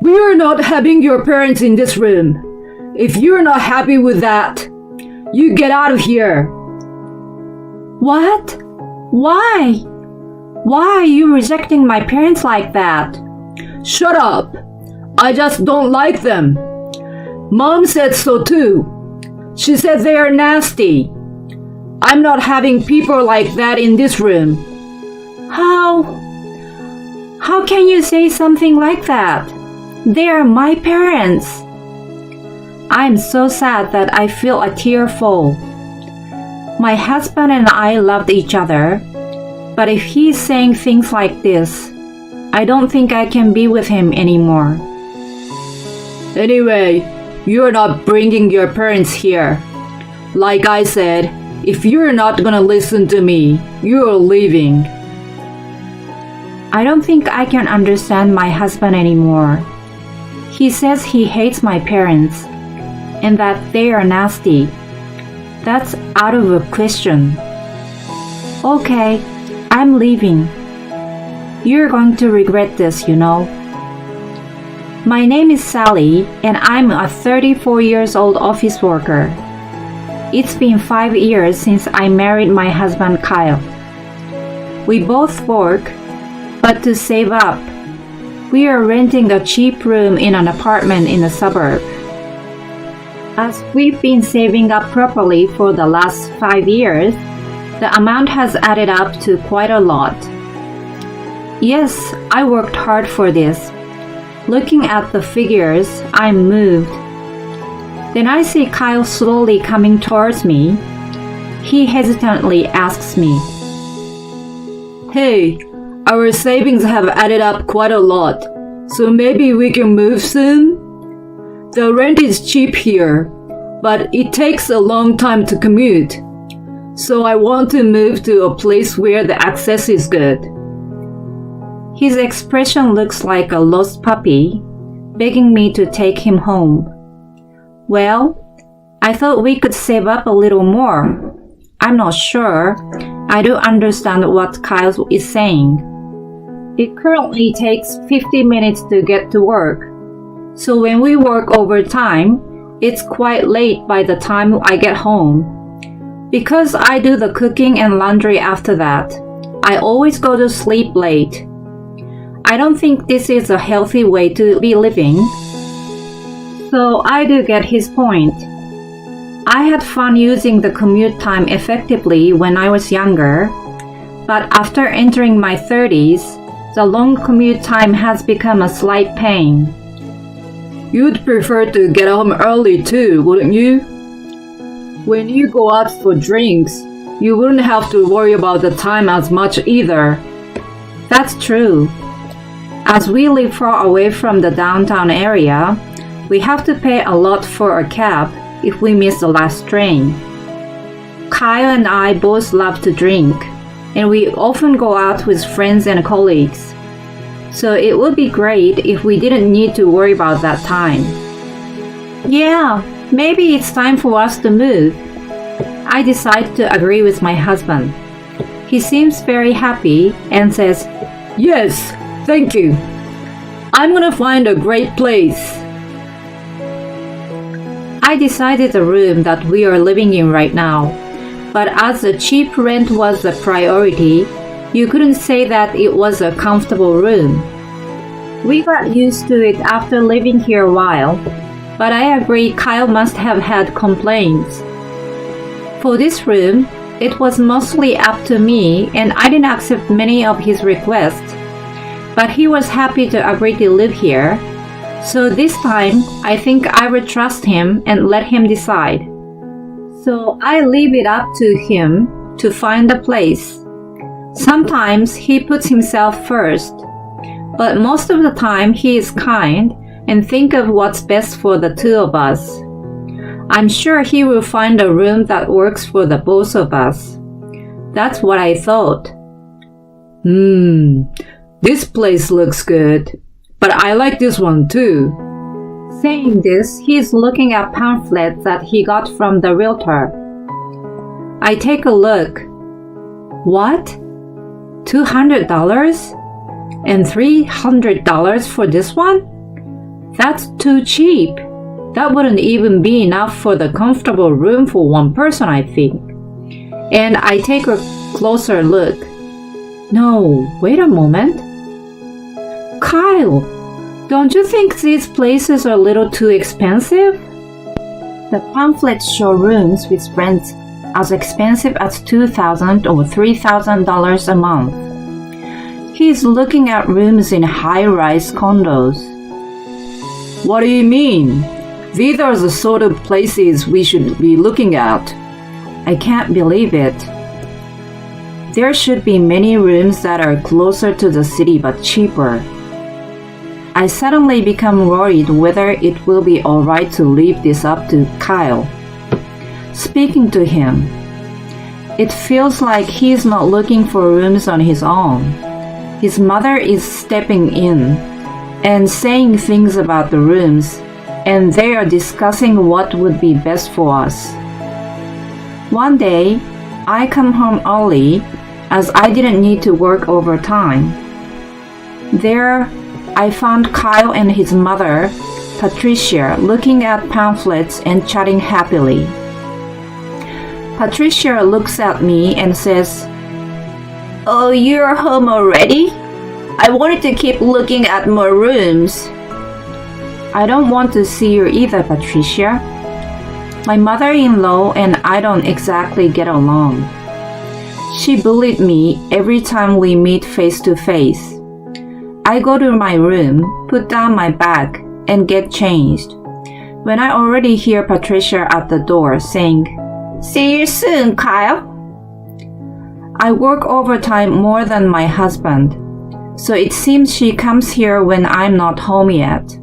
We're not having your parents in this room. If you're not happy with that, you get out of here. What? Why? Why are you rejecting my parents like that? Shut up. I just don't like them. Mom said so too. She said they are nasty. I'm not having people like that in this room. How can you say something like that? They are my parents. I'm so sad that I feel a tear fall. My husband and I loved each other, but if he's saying things like this, I don't think I can be with him anymore. Anyway, you're not bringing your parents here. Like I said, if you're not gonna listen to me, you're leaving. I don't think I can understand my husband anymore. He says he hates my parents and that they are nasty. That's out of the question. Okay, I'm leaving. You're going to regret this, you know. My name is Sally, and I'm a 34 years old office worker. It's been 5 years since I married my husband Kyle. We both work, but to save up, we are renting a cheap room in an apartment in the suburb. As we've been saving up properly for the last 5 years, the amount has added up to quite a lot. Yes, I worked hard for this. Looking at the figures, I'm moved. Then I see Kyle slowly coming towards me. He hesitantly asks me, Hey, our savings have added up quite a lot, so maybe we can move soon? The rent is cheap here, but it takes a long time to commute. So I want to move to a place where the access is good. His expression looks like a lost puppy, begging me to take him home. Well, I thought we could save up a little more. I'm not sure. I don't understand what Kyle is saying. It currently takes 50 minutes to get to work. So when we work overtime, it's quite late by the time I get home. Because I do the cooking and laundry after that, I always go to sleep late. I don't think this is a healthy way to be living. So I do get his point. I had fun using the commute time effectively when I was younger, but after entering my 30s, the long commute time has become a slight pain. You'd prefer to get home early too, wouldn't you? When you go out for drinks, you wouldn't have to worry about the time as much either. That's true. As we live far away from the downtown area, we have to pay a lot for a cab if we miss the last train. Kyle and I both love to drink, and we often go out with friends and colleagues. So it would be great if we didn't need to worry about that time. Yeah, maybe it's time for us to move. I decide to agree with my husband. He seems very happy and says, Yes, thank you. I'm gonna find a great place. I decided the room that we are living in right now, but as the cheap rent was the priority, you couldn't say that it was a comfortable room. We got used to it after living here a while, but I agree Kyle must have had complaints. For this room, it was mostly up to me and I didn't accept many of his requests, but he was happy to agree to live here. So this time, I think I would trust him and let him decide. So I leave it up to him to find a place. Sometimes he puts himself first, but most of the time he is kind and think of what's best for the two of us. I'm sure he will find a room that works for the both of us. That's what I thought. This place looks good, but I like this one too. Saying this, he's looking at pamphlets that he got from the realtor. I take a look. What? $200? And $300 for this one? That's too cheap. That wouldn't even be enough for the comfortable room for one person, I think. And I take a closer look. No, wait a moment. Kyle, don't you think these places are a little too expensive? The pamphlets show rooms with rents as expensive as $2,000 or $3,000 a month. He's looking at rooms in high-rise condos. What do you mean? These are the sort of places we should be looking at. I can't believe it. There should be many rooms that are closer to the city but cheaper. I suddenly become worried whether it will be alright to leave this up to Kyle. Speaking to him, it feels like he's not looking for rooms on his own. His mother is stepping in and saying things about the rooms, and they are discussing what would be best for us. One day, I come home early as I didn't need to work overtime. There, I found Kyle and his mother, Patricia, looking at pamphlets and chatting happily. Patricia looks at me and says, "Oh, you're home already? I wanted to keep looking at more rooms." I don't want to see you either, Patricia. My mother-in-law and I don't exactly get along. She bullied me every time we meet face to face. I go to my room, put down my bag, and get changed. When I already hear Patricia at the door saying, "See you soon, Kyle." I work overtime more than my husband, so it seems she comes here when I'm not home yet.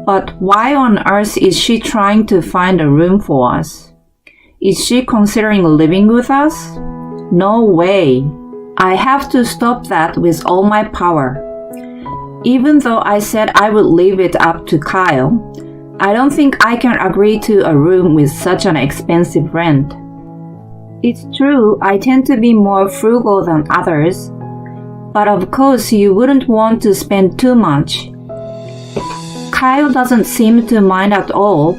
But why on earth is she trying to find a room for us? Is she considering living with us? No way. I have to stop that with all my power. Even though I said I would leave it up to Kyle, I don't think I can agree to a room with such an expensive rent. It's true, I tend to be more frugal than others, but of course you wouldn't want to spend too much. Kyle doesn't seem to mind at all,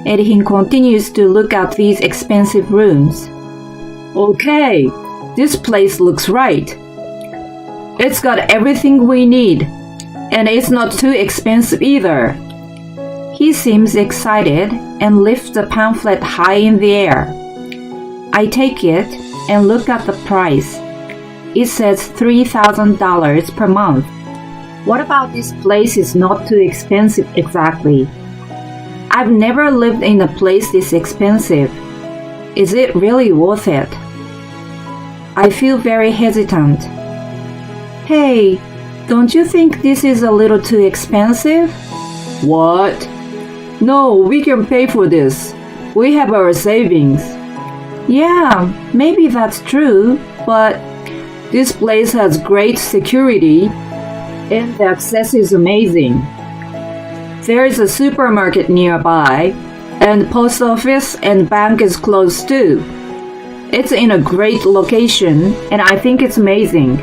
and he continues to look at these expensive rooms. Okay, this place looks right. It's got everything we need, and it's not too expensive either. He seems excited and lifts the pamphlet high in the air. I take it and look at the price. It says $3,000 per month. What about this place is not too expensive exactly? I've never lived in a place this expensive. Is it really worth it? I feel very hesitant. Hey, don't you think this is a little too expensive? What? No, we can pay for this. We have our savings. Yeah, maybe that's true, but this place has great security and the access is amazing. There is a supermarket nearby, and post office and bank is close too. It's in a great location, and I think it's amazing.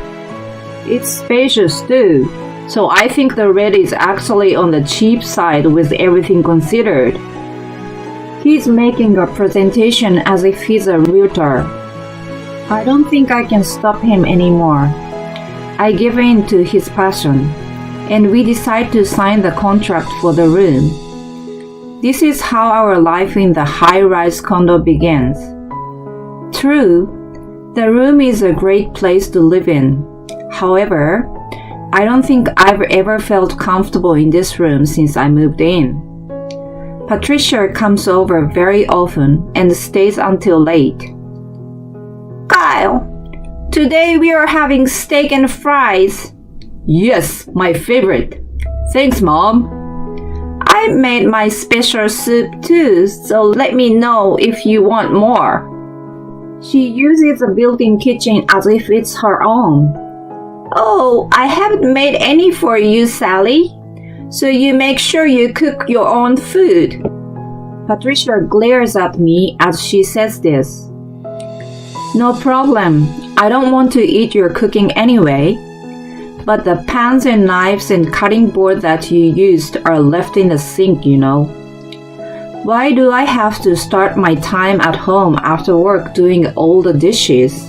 It's spacious too, so I think the rent is actually on the cheap side with everything considered. He's making a presentation as if he's a realtor. I don't think I can stop him anymore. I give in to his passion, and we decide to sign the contract for the room. This is how our life in the high-rise condo begins. True, the room is a great place to live in. However, I don't think I've ever felt comfortable in this room since I moved in. Patricia comes over very often and stays until late. Kyle, today we are having steak and fries. Yes, my favorite. Thanks, Mom. I made my special soup too, so let me know if you want more. She uses the built-in kitchen as if it's her own. Oh, I haven't made any for you, Sally. So you make sure you cook your own food. Patricia glares at me as she says this. No problem. I don't want to eat your cooking anyway. But the pans and knives and cutting board that you used are left in the sink, you know. Why do I have to start my time at home after work doing all the dishes?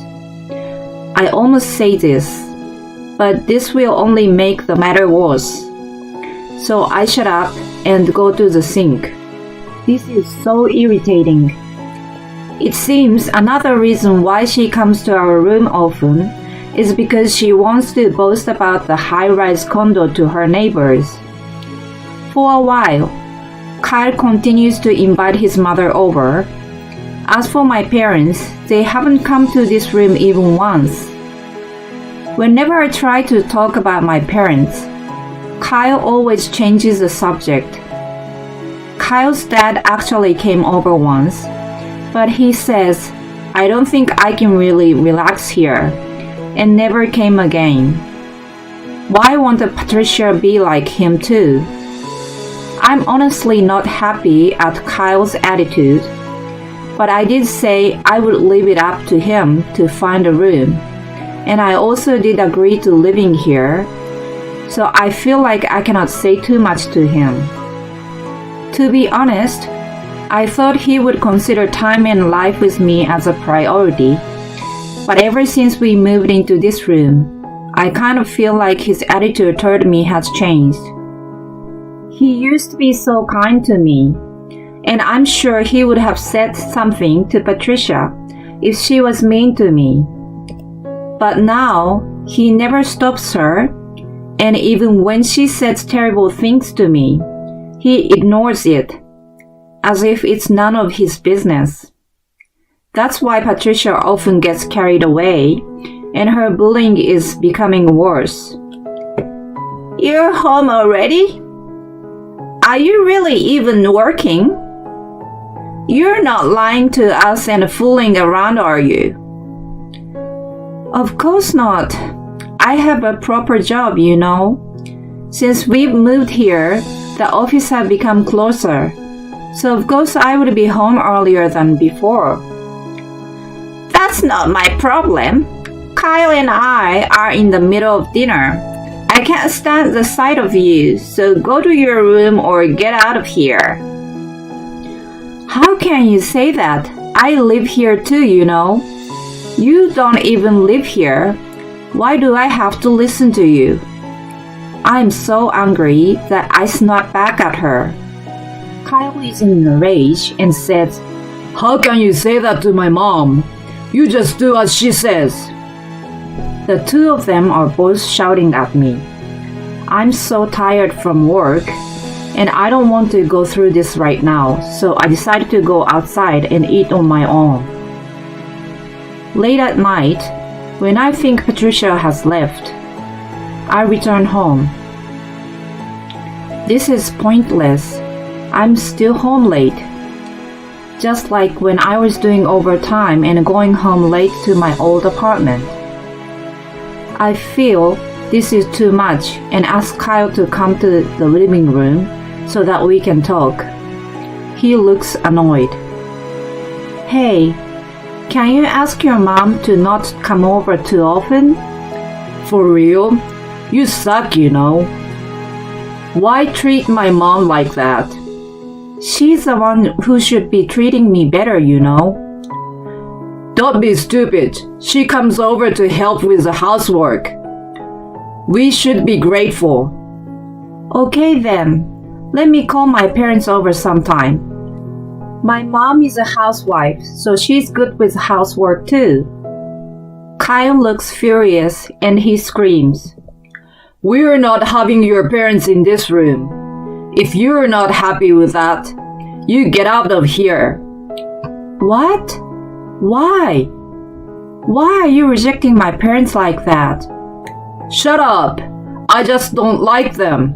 I almost say this, but this will only make the matter worse. So I shut up and go to the sink. This is so irritating. It seems another reason why she comes to our room often is because she wants to boast about the high-rise condo to her neighbors. For a while, Kyle continues to invite his mother over. As for my parents, they haven't come to this room even once. Whenever I try to talk about my parents, Kyle always changes the subject. Kyle's dad actually came over once, but he says, I don't think I can really relax here, and never came again. Why won't Patricia be like him too? I'm honestly not happy at Kyle's attitude, but I did say I would leave it up to him to find a room, and I also did agree to living here, so I feel like I cannot say too much to him. To be honest, I thought he would consider time and life with me as a priority, but ever since we moved into this room, I kind of feel like his attitude toward me has changed. He used to be so kind to me, and I'm sure he would have said something to Patricia if she was mean to me. But now, he never stops her, and even when she says terrible things to me, he ignores it, as if it's none of his business. That's why Patricia often gets carried away, and her bullying is becoming worse. You're home already? Are you really even working? You're not lying to us and fooling around, are you? Of course not. I have a proper job, you know. Since we've moved here, the office has become closer, so of course I would be home earlier than before. That's not my problem. Kyle and I are in the middle of dinner. I can't stand the sight of you, so go to your room or get out of here. How can you say that? I live here too, you know. You don't even live here. Why do I have to listen to you? I'm so angry that I snap back at her. Kyle is in a rage and says, How can you say that to my mom? You just do as she says. The two of them are both shouting at me. I'm so tired from work, and I don't want to go through this right now, so I decided to go outside and eat on my own. Late at night, when I think Patricia has left, I return home. This is pointless. I'm still home late. Just like when I was doing overtime and going home late to my old apartment. I feel this is too much and ask Kyle to come to the living room so that we can talk. He looks annoyed. Hey, can you ask your mom to not come over too often? For real? You suck, you know. Why treat my mom like that? She's the one who should be treating me better, you know. Don't be stupid. She comes over to help with the housework. We should be grateful. Okay then. Let me call my parents over sometime. My mom is a housewife, so she's good with housework too. Kyle looks furious and he screams, We're not having your parents in this room. If you're not happy with that, you get out of here. What? Why? Why are you rejecting my parents like that? Shut up. I just don't like them.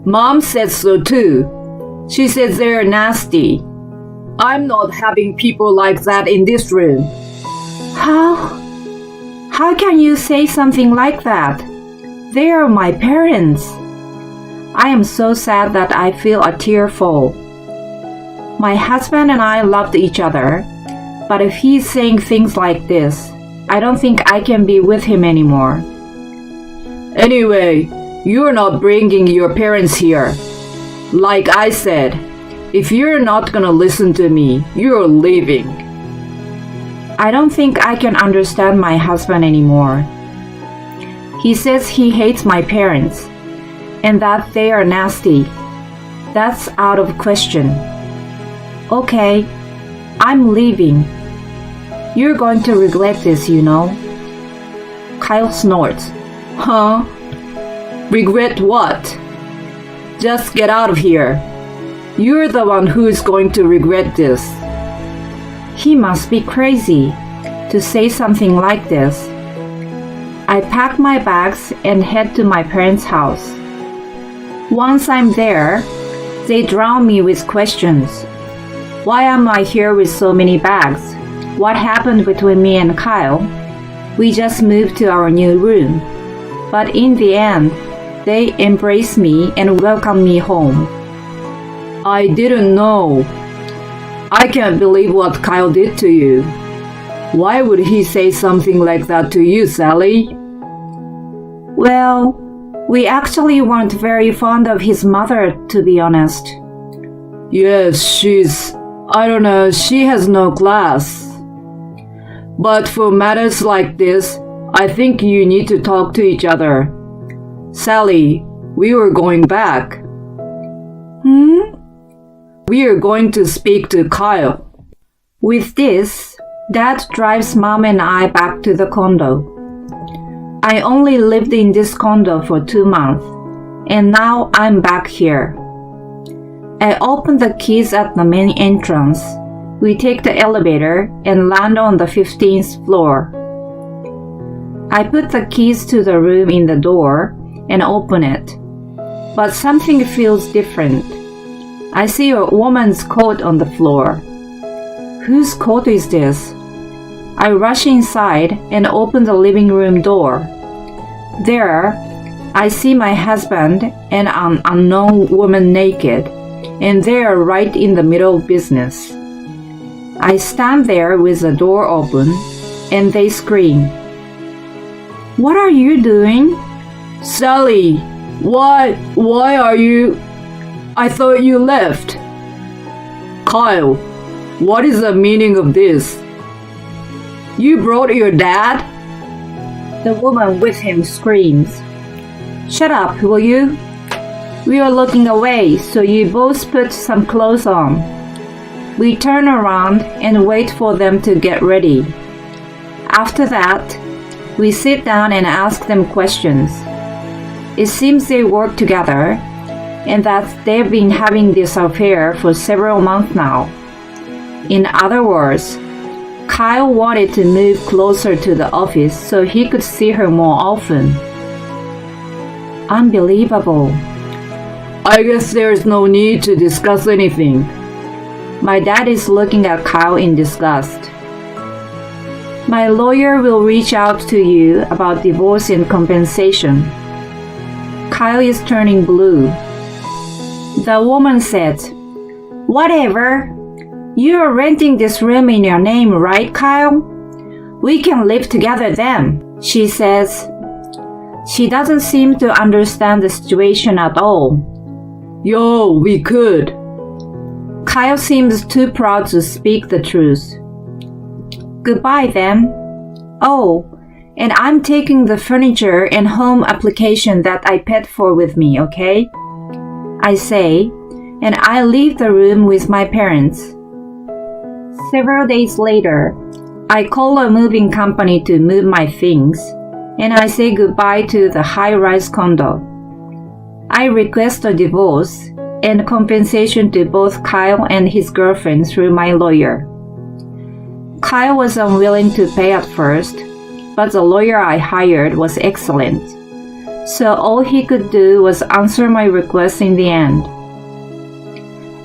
Mom says so too. She says they're nasty. I'm not having people like that in this room. How can you say something like that? They are my parents. I am so sad that I feel a tear fall. My husband and I loved each other, but if he's saying things like this, I don't think I can be with him anymore. Anyway, you're not bringing your parents here. Like I said, if you're not gonna listen to me, you're leaving. I don't think I can understand my husband anymore. He says he hates my parents and that they are nasty. That's out of question. Okay, I'm leaving. You're going to regret this, you know. Kyle snorts. Huh? Regret what? Just get out of here. You're the one who is going to regret this. He must be crazy to say something like this. I pack my bags and head to my parents' house. Once I'm there, they drown me with questions. Why am I here with so many bags? What happened between me and Kyle? We just moved to our new room. But in the end, they embrace me and welcome me home. I didn't know. I can't believe what Kyle did to you. Why would he say something like that to you, Sally? Well, we actually weren't very fond of his mother, to be honest. Yes, I don't know, she has no class. But for matters like this, I think you need to talk to each other. Sally, we were going back. We are going to speak to Kyle. With this, Dad drives Mom and I back to the condo. I only lived in this condo for 2 months, and now I'm back here. I open the keys at the main entrance. We take the elevator and land on the 15th floor. I put the keys to the room in the door and open it, but something feels different. I see a woman's coat on the floor. Whose coat is this? I rush inside and open the living room door. There, I see my husband and an unknown woman naked, and they are right in the middle of business. I stand there with the door open, and they scream. What are you doing? Sally, why are you... I thought you left. Kyle, what is the meaning of this? You brought your dad? The woman with him screams. Shut up, will you? We are looking away, so you both put some clothes on. We turn around and wait for them to get ready. After that, we sit down and ask them questions. It seems they work together, and that they've been having this affair for several months now. In other words, Kyle wanted to move closer to the office so he could see her more often. Unbelievable. I guess there's no need to discuss anything. My dad is looking at Kyle in disgust. My lawyer will reach out to you about divorce and compensation. Kyle is turning blue. The woman said, Whatever. You're renting this room in your name, right, Kyle? We can live together then, she says. She doesn't seem to understand the situation at all. Yo, we could. Kyle seems too proud to speak the truth. Goodbye then. Oh, and I'm taking the furniture and home application that I paid for with me, okay? I say, and I leave the room with my parents. Several days later, I call a moving company to move my things, and I say goodbye to the high-rise condo. I request a divorce and compensation to both Kyle and his girlfriend through my lawyer. Kyle was unwilling to pay at first, but the lawyer I hired was excellent. So all he could do was answer my request in the end.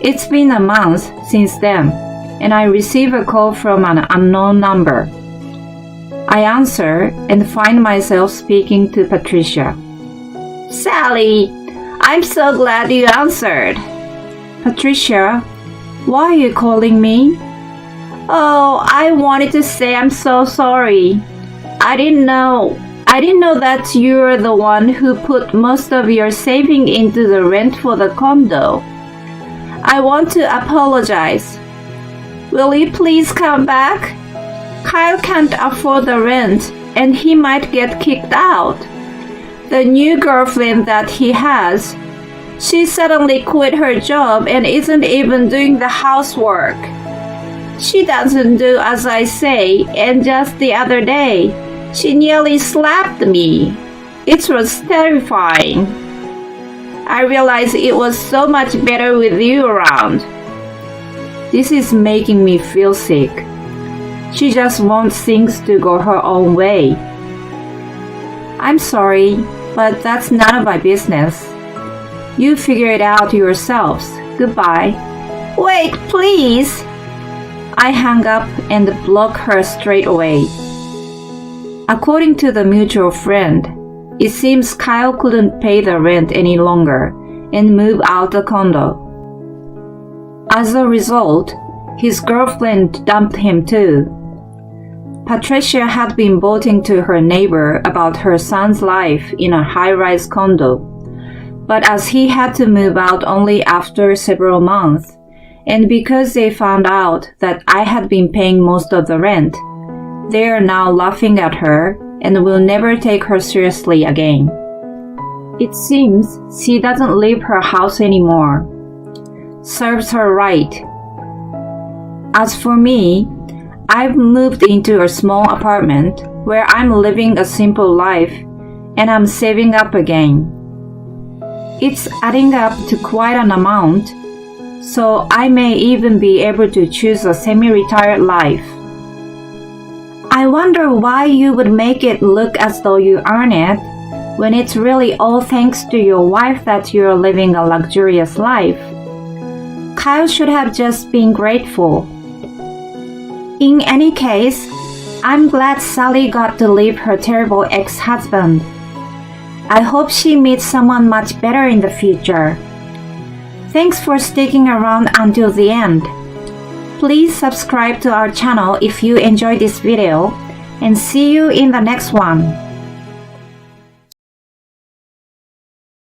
It's been a month since then, and I receive a call from an unknown number. I answer and find myself speaking to Patricia. Sally, I'm so glad you answered. Patricia, why are you calling me? Oh, I wanted to say I'm so sorry. I didn't know. I didn't know that you're the one who put most of your saving into the rent for the condo. I want to apologize. Will you please come back? Kyle can't afford the rent and he might get kicked out. The new girlfriend that he has, she suddenly quit her job and isn't even doing the housework. She doesn't do as I say, and just the other day, she nearly slapped me. It was terrifying. I realized it was so much better with you around. This is making me feel sick. She just wants things to go her own way. I'm sorry, but that's none of my business. You figure it out yourselves. Goodbye. Wait, please! I hung up and blocked her straight away. According to the mutual friend, it seems Kyle couldn't pay the rent any longer and moved out the condo. As a result, his girlfriend dumped him too. Patricia had been boasting to her neighbor about her son's life in a high-rise condo, but as he had to move out only after several months, and because they found out that I had been paying most of the rent, they are now laughing at her and will never take her seriously again. It seems she doesn't leave her house anymore. Serves her right. As for me, I've moved into a small apartment where I'm living a simple life and I'm saving up again. It's adding up to quite an amount, so I may even be able to choose a semi-retired life. I wonder why you would make it look as though you earn it, when it's really all thanks to your wife that you're living a luxurious life. Kyle should have just been grateful. In any case, I'm glad Sally got to leave her terrible ex-husband. I hope she meets someone much better in the future. Thanks for sticking around until the end. Please subscribe to our channel if you enjoyed this video, and see you in the next one.